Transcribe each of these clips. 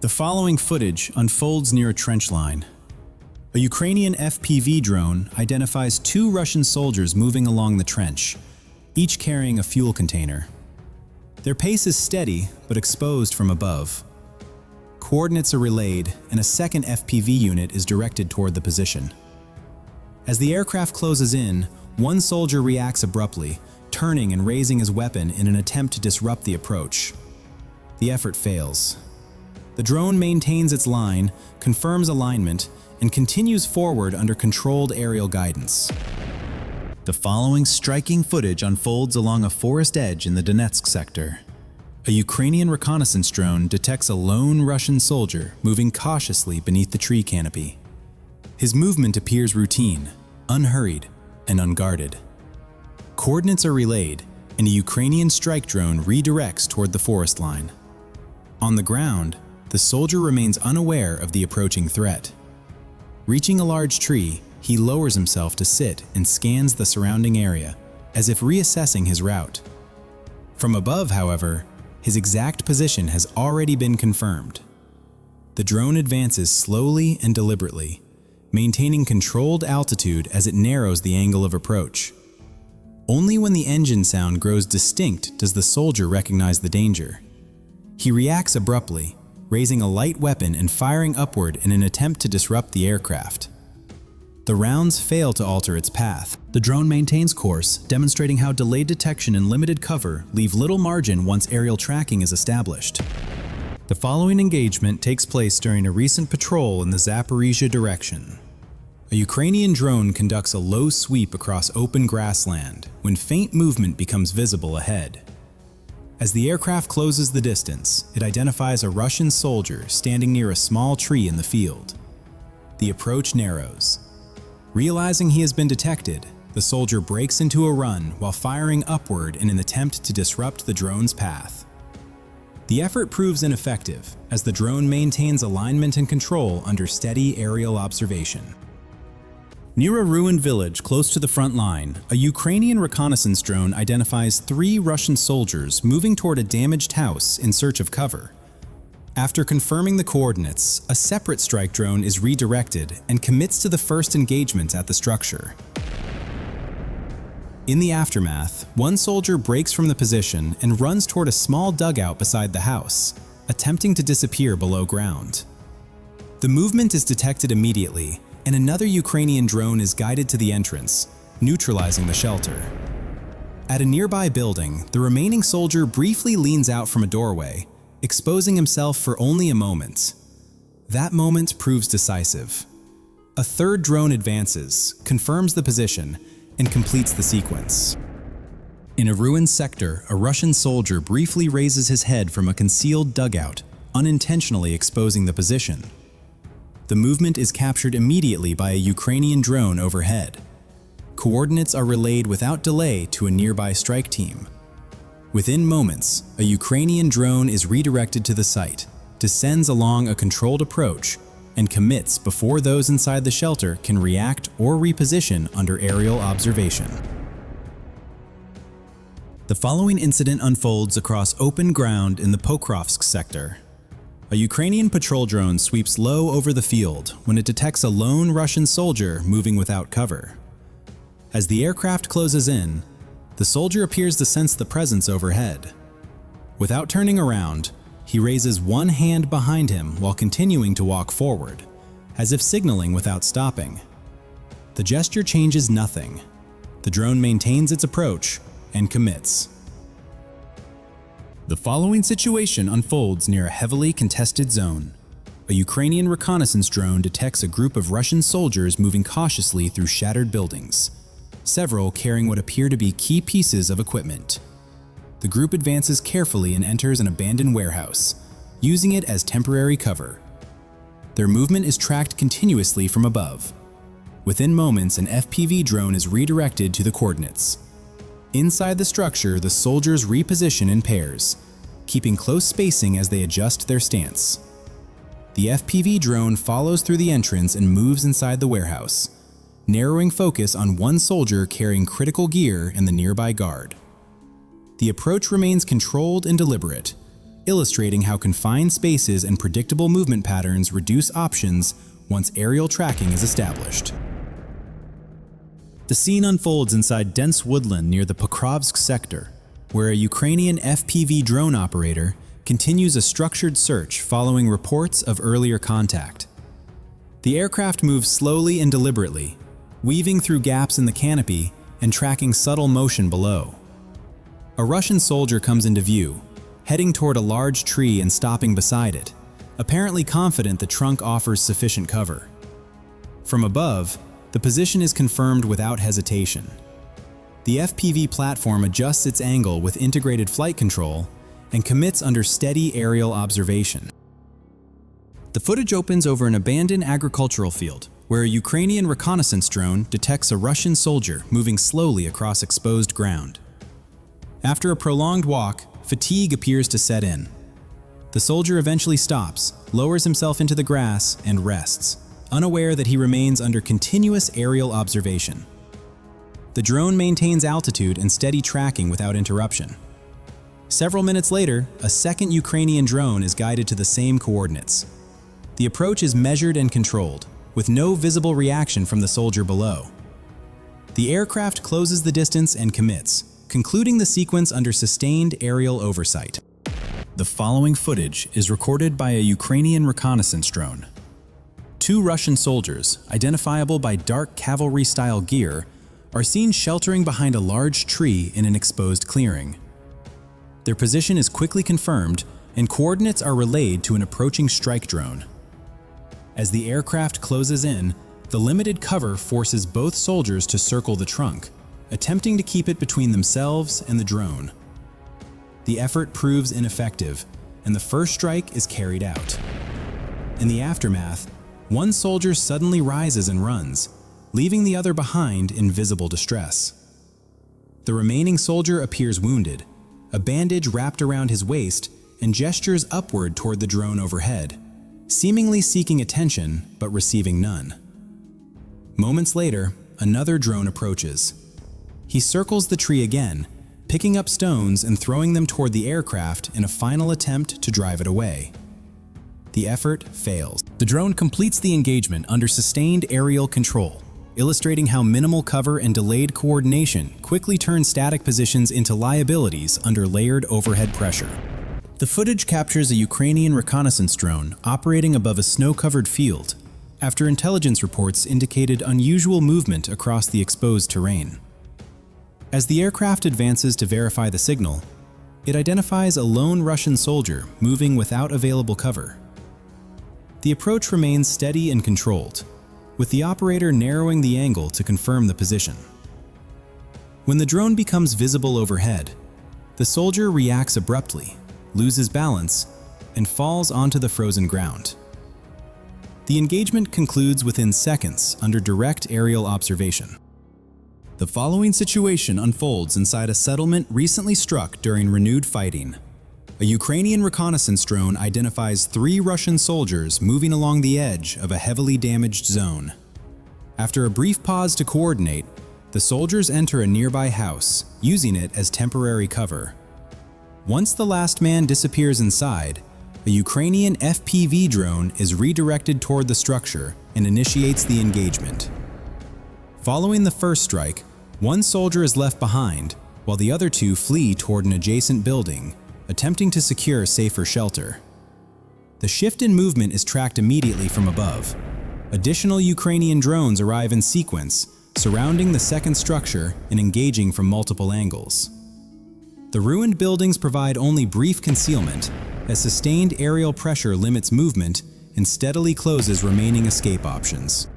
The following footage unfolds near a trench line. A Ukrainian FPV drone identifies two Russian soldiers moving along the trench, each carrying a fuel container. Their pace is steady but exposed from above. Coordinates are relayed and a second FPV unit is directed toward the position. As the aircraft closes in, one soldier reacts abruptly, turning and raising his weapon in an attempt to disrupt the approach. The effort fails. The drone maintains its line, confirms alignment, and continues forward under controlled aerial guidance. The following striking footage unfolds along a forest edge in the Donetsk sector. A Ukrainian reconnaissance drone detects a lone Russian soldier moving cautiously beneath the tree canopy. His movement appears routine, unhurried, and unguarded. Coordinates are relayed, and a Ukrainian strike drone redirects toward the forest line. On the ground, the soldier remains unaware of the approaching threat. Reaching a large tree, he lowers himself to sit and scans the surrounding area, as if reassessing his route. From above, however, his exact position has already been confirmed. The drone advances slowly and deliberately, maintaining controlled altitude as it narrows the angle of approach. Only when the engine sound grows distinct does the soldier recognize the danger. He reacts abruptly, raising a light weapon and firing upward in an attempt to disrupt the aircraft. The rounds fail to alter its path. The drone maintains course, demonstrating how delayed detection and limited cover leave little margin once aerial tracking is established. The following engagement takes place during a recent patrol in the Zaporizhia direction. A Ukrainian drone conducts a low sweep across open grassland when faint movement becomes visible ahead. As the aircraft closes the distance, it identifies a Russian soldier standing near a small tree in the field. The approach narrows. Realizing he has been detected, the soldier breaks into a run while firing upward in an attempt to disrupt the drone's path. The effort proves ineffective as the drone maintains alignment and control under steady aerial observation. Near a ruined village close to the front line, a Ukrainian reconnaissance drone identifies three Russian soldiers moving toward a damaged house in search of cover. After confirming the coordinates, a separate strike drone is redirected and commits to the first engagement at the structure. In the aftermath, one soldier breaks from the position and runs toward a small dugout beside the house, attempting to disappear below ground. The movement is detected immediately, and another Ukrainian drone is guided to the entrance, neutralizing the shelter. At a nearby building, the remaining soldier briefly leans out from a doorway, exposing himself for only a moment. That moment proves decisive. A third drone advances, confirms the position, and completes the sequence. In a ruined sector, a Russian soldier briefly raises his head from a concealed dugout, unintentionally exposing the position. The movement is captured immediately by a Ukrainian drone overhead. Coordinates are relayed without delay to a nearby strike team. Within moments, a Ukrainian drone is redirected to the site, descends along a controlled approach, and commits before those inside the shelter can react or reposition under aerial observation. The following incident unfolds across open ground in the Pokrovsk sector. A Ukrainian patrol drone sweeps low over the field when it detects a lone Russian soldier moving without cover. As the aircraft closes in, the soldier appears to sense the presence overhead. Without turning around, he raises one hand behind him while continuing to walk forward, as if signaling without stopping. The gesture changes nothing. The drone maintains its approach and commits. The following situation unfolds near a heavily contested zone. A Ukrainian reconnaissance drone detects a group of Russian soldiers moving cautiously through shattered buildings, several carrying what appear to be key pieces of equipment. The group advances carefully and enters an abandoned warehouse, using it as temporary cover. Their movement is tracked continuously from above. Within moments, an FPV drone is redirected to the coordinates. Inside the structure, the soldiers reposition in pairs, keeping close spacing as they adjust their stance. The FPV drone follows through the entrance and moves inside the warehouse, narrowing focus on one soldier carrying critical gear and the nearby guard. The approach remains controlled and deliberate, illustrating how confined spaces and predictable movement patterns reduce options once aerial tracking is established. The scene unfolds inside dense woodland near the Pokrovsk sector, where a Ukrainian FPV drone operator continues a structured search following reports of earlier contact. The aircraft moves slowly and deliberately, weaving through gaps in the canopy and tracking subtle motion below. A Russian soldier comes into view, heading toward a large tree and stopping beside it, apparently confident the trunk offers sufficient cover. From above, the position is confirmed without hesitation. The FPV platform adjusts its angle with integrated flight control and commits under steady aerial observation. The footage opens over an abandoned agricultural field, where a Ukrainian reconnaissance drone detects a Russian soldier moving slowly across exposed ground. After a prolonged walk, fatigue appears to set in. The soldier eventually stops, lowers himself into the grass, and rests, unaware that he remains under continuous aerial observation. The drone maintains altitude and steady tracking without interruption. Several minutes later, a second Ukrainian drone is guided to the same coordinates. The approach is measured and controlled, with no visible reaction from the soldier below. The aircraft closes the distance and commits, concluding the sequence under sustained aerial oversight. The following footage is recorded by a Ukrainian reconnaissance drone. Two Russian soldiers, identifiable by dark cavalry-style gear, are seen sheltering behind a large tree in an exposed clearing. Their position is quickly confirmed, and coordinates are relayed to an approaching strike drone. As the aircraft closes in, the limited cover forces both soldiers to circle the trunk, attempting to keep it between themselves and the drone. The effort proves ineffective, and the first strike is carried out. In the aftermath, one soldier suddenly rises and runs, leaving the other behind in visible distress. The remaining soldier appears wounded, a bandage wrapped around his waist, and gestures upward toward the drone overhead, seemingly seeking attention but receiving none. Moments later, another drone approaches. He circles the tree again, picking up stones and throwing them toward the aircraft in a final attempt to drive it away. The effort fails. The drone completes the engagement under sustained aerial control, illustrating how minimal cover and delayed coordination quickly turn static positions into liabilities under layered overhead pressure. The footage captures a Ukrainian reconnaissance drone operating above a snow-covered field, after intelligence reports indicated unusual movement across the exposed terrain. As the aircraft advances to verify the signal, it identifies a lone Russian soldier moving without available cover. The approach remains steady and controlled, with the operator narrowing the angle to confirm the position. When the drone becomes visible overhead, the soldier reacts abruptly, loses balance, and falls onto the frozen ground. The engagement concludes within seconds under direct aerial observation. The following situation unfolds inside a settlement recently struck during renewed fighting. A Ukrainian reconnaissance drone identifies 3 Russian soldiers moving along the edge of a heavily damaged zone. After a brief pause to coordinate, the soldiers enter a nearby house, using it as temporary cover. Once the last man disappears inside, a Ukrainian FPV drone is redirected toward the structure and initiates the engagement. Following the first strike, one soldier is left behind, while the other 2 flee toward an adjacent building, attempting to secure safer shelter. The shift in movement is tracked immediately from above. Additional Ukrainian drones arrive in sequence, surrounding the second structure and engaging from multiple angles. The ruined buildings provide only brief concealment, as sustained aerial pressure limits movement and steadily closes remaining escape options.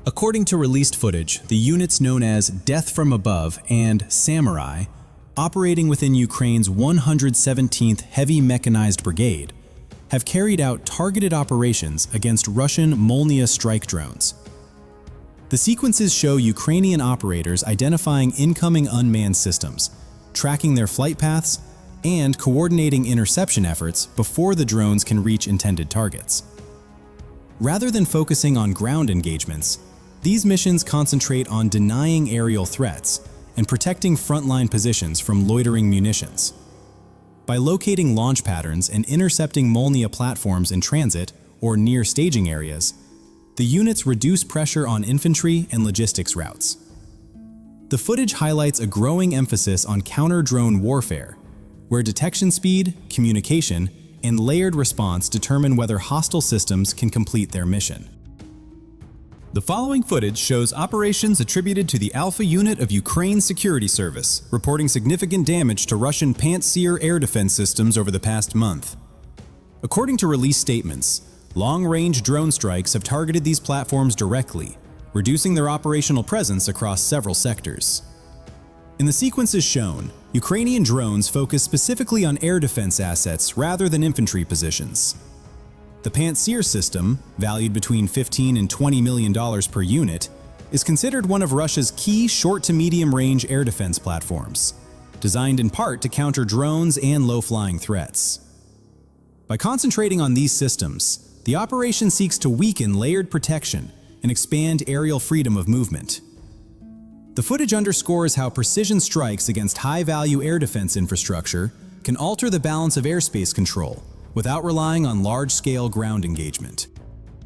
According to released footage, the units known as Death from Above and Samurai, operating within Ukraine's 117th Heavy Mechanized Brigade, have carried out targeted operations against Russian Molniya strike drones. The sequences show Ukrainian operators identifying incoming unmanned systems, tracking their flight paths, and coordinating interception efforts before the drones can reach intended targets. Rather than focusing on ground engagements, these missions concentrate on denying aerial threats and protecting frontline positions from loitering munitions. By locating launch patterns and intercepting Molniya platforms in transit or near staging areas, the units reduce pressure on infantry and logistics routes. The footage highlights a growing emphasis on counter-drone warfare, where detection speed, communication, and layered response determine whether hostile systems can complete their mission. The following footage shows operations attributed to the Alpha unit of Ukraine's security service, reporting significant damage to Russian Pantsir air defense systems over the past month. According to release statements, long-range drone strikes have targeted these platforms directly, reducing their operational presence across several sectors. In the sequences shown, Ukrainian drones focus specifically on air defense assets rather than infantry positions. The Pantsir system, valued between $15 and $20 million per unit, is considered one of Russia's key short to medium-range air defense platforms, designed in part to counter drones and low-flying threats. By concentrating on these systems, the operation seeks to weaken layered protection and expand aerial freedom of movement. The footage underscores how precision strikes against high-value air defense infrastructure can alter the balance of airspace control without relying on large-scale ground engagement.